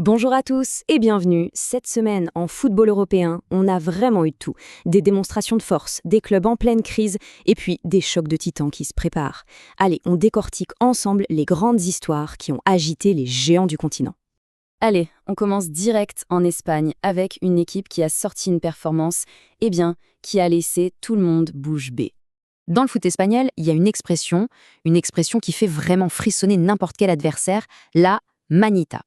Bonjour à tous et bienvenue. Cette semaine, en football européen, on a vraiment eu de tout. Des démonstrations de force, des clubs en pleine crise et puis des chocs de titans qui se préparent. Allez, on décortique ensemble les grandes histoires qui ont agité les géants du continent. Allez, on commence direct en Espagne avec une équipe qui a sorti une performance, qui a laissé tout le monde bouche bée. Dans le foot espagnol, il y a une expression qui fait vraiment frissonner n'importe quel adversaire, la manita.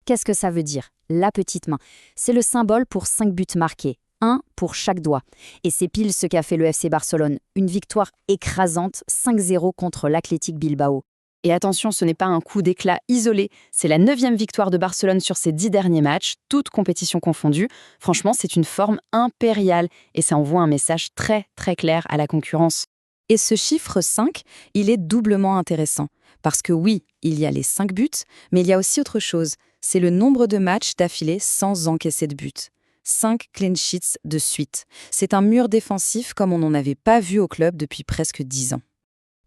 Qu'est-ce que ça veut dire? La petite main. C'est le symbole pour 5 buts marqués, un pour chaque doigt. Et c'est pile ce qu'a fait le FC Barcelone, une victoire écrasante 5-0 contre l'Athletic Bilbao. Et attention, ce n'est pas un coup d'éclat isolé, c'est la 9e victoire de Barcelone sur ses 10 derniers matchs, toutes compétitions confondues. Franchement, c'est une forme impériale et ça envoie un message très très clair à la concurrence. Et ce chiffre 5, il est doublement intéressant. Parce que oui, il y a les 5 buts, mais il y a aussi autre chose. C'est le nombre de matchs d'affilée sans encaisser de but. 5 clean sheets de suite. C'est un mur défensif comme on n'en avait pas vu au club depuis presque 10 ans.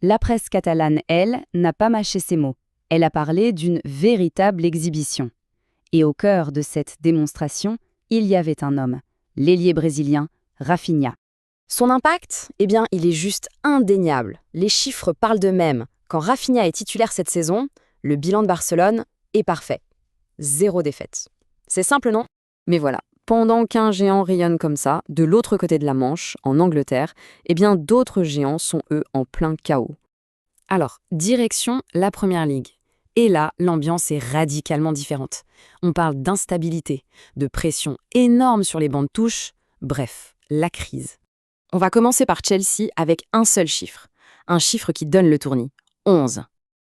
La presse catalane, elle, n'a pas mâché ses mots. Elle a parlé d'une véritable exhibition. Et au cœur de cette démonstration, il y avait un homme, l'ailier brésilien, Rafinha. Son impact, il est juste indéniable. Les chiffres parlent d'eux-mêmes. Quand Rafinha est titulaire cette saison, le bilan de Barcelone est parfait. 0 défaite. C'est simple, non? Mais voilà, pendant qu'un géant rayonne comme ça, de l'autre côté de la Manche, en Angleterre, d'autres géants sont eux en plein chaos. Alors, direction la Première Ligue. Et là, l'ambiance est radicalement différente. On parle d'instabilité, de pression énorme sur les bancs de touche, bref, la crise. On va commencer par Chelsea avec un seul chiffre. Un chiffre qui donne le tournis. 11.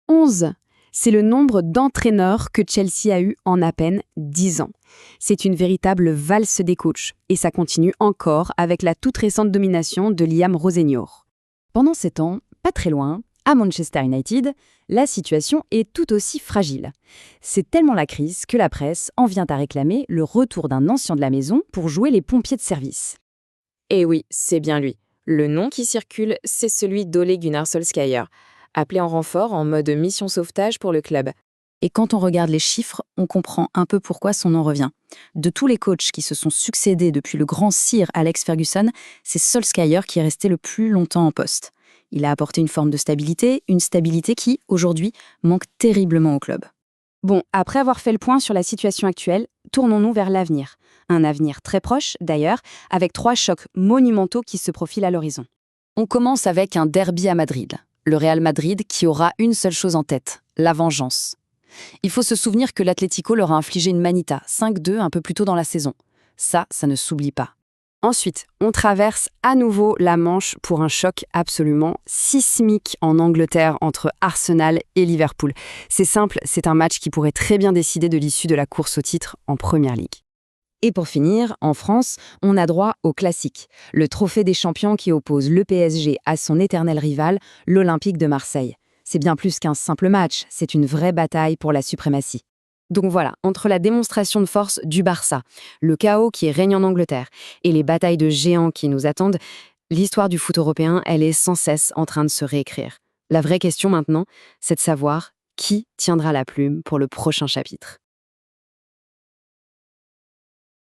11, c'est le nombre d'entraîneurs que Chelsea a eu en à peine 10 ans. C'est une véritable valse des coachs, et ça continue encore avec la toute récente domination de Liam Rosenior. Pendant 7 ans, pas très loin, à Manchester United, la situation est tout aussi fragile. C'est tellement la crise que la presse en vient à réclamer le retour d'un ancien de la maison pour jouer les pompiers de service. Et oui, c'est bien lui. Le nom qui circule, c'est celui d'Ole Gunnar Solskjaer, appelé en renfort en mode mission sauvetage pour le club. Et quand on regarde les chiffres, on comprend un peu pourquoi son nom revient. De tous les coachs qui se sont succédés depuis le grand sire Alex Ferguson, c'est Solskjaer qui est resté le plus longtemps en poste. Il a apporté une forme de stabilité, une stabilité qui, aujourd'hui, manque terriblement au club. Bon, après avoir fait le point sur la situation actuelle, tournons-nous vers l'avenir. Un avenir très proche, d'ailleurs, avec 3 chocs monumentaux qui se profilent à l'horizon. On commence avec un derby à Madrid. Le Real Madrid qui aura une seule chose en tête, la vengeance. Il faut se souvenir que l'Atlético leur a infligé une manita, 5-2 un peu plus tôt dans la saison. Ça ne s'oublie pas. Ensuite, on traverse à nouveau la Manche pour un choc absolument sismique en Angleterre entre Arsenal et Liverpool. C'est simple, c'est un match qui pourrait très bien décider de l'issue de la course au titre en Première Ligue. Et pour finir, en France, on a droit au classique, le trophée des champions qui oppose le PSG à son éternel rival, l'Olympique de Marseille. C'est bien plus qu'un simple match, c'est une vraie bataille pour la suprématie. Donc voilà, entre la démonstration de force du Barça, le chaos qui règne en Angleterre et les batailles de géants qui nous attendent, l'histoire du foot européen, elle est sans cesse en train de se réécrire. La vraie question maintenant, c'est de savoir qui tiendra la plume pour le prochain chapitre.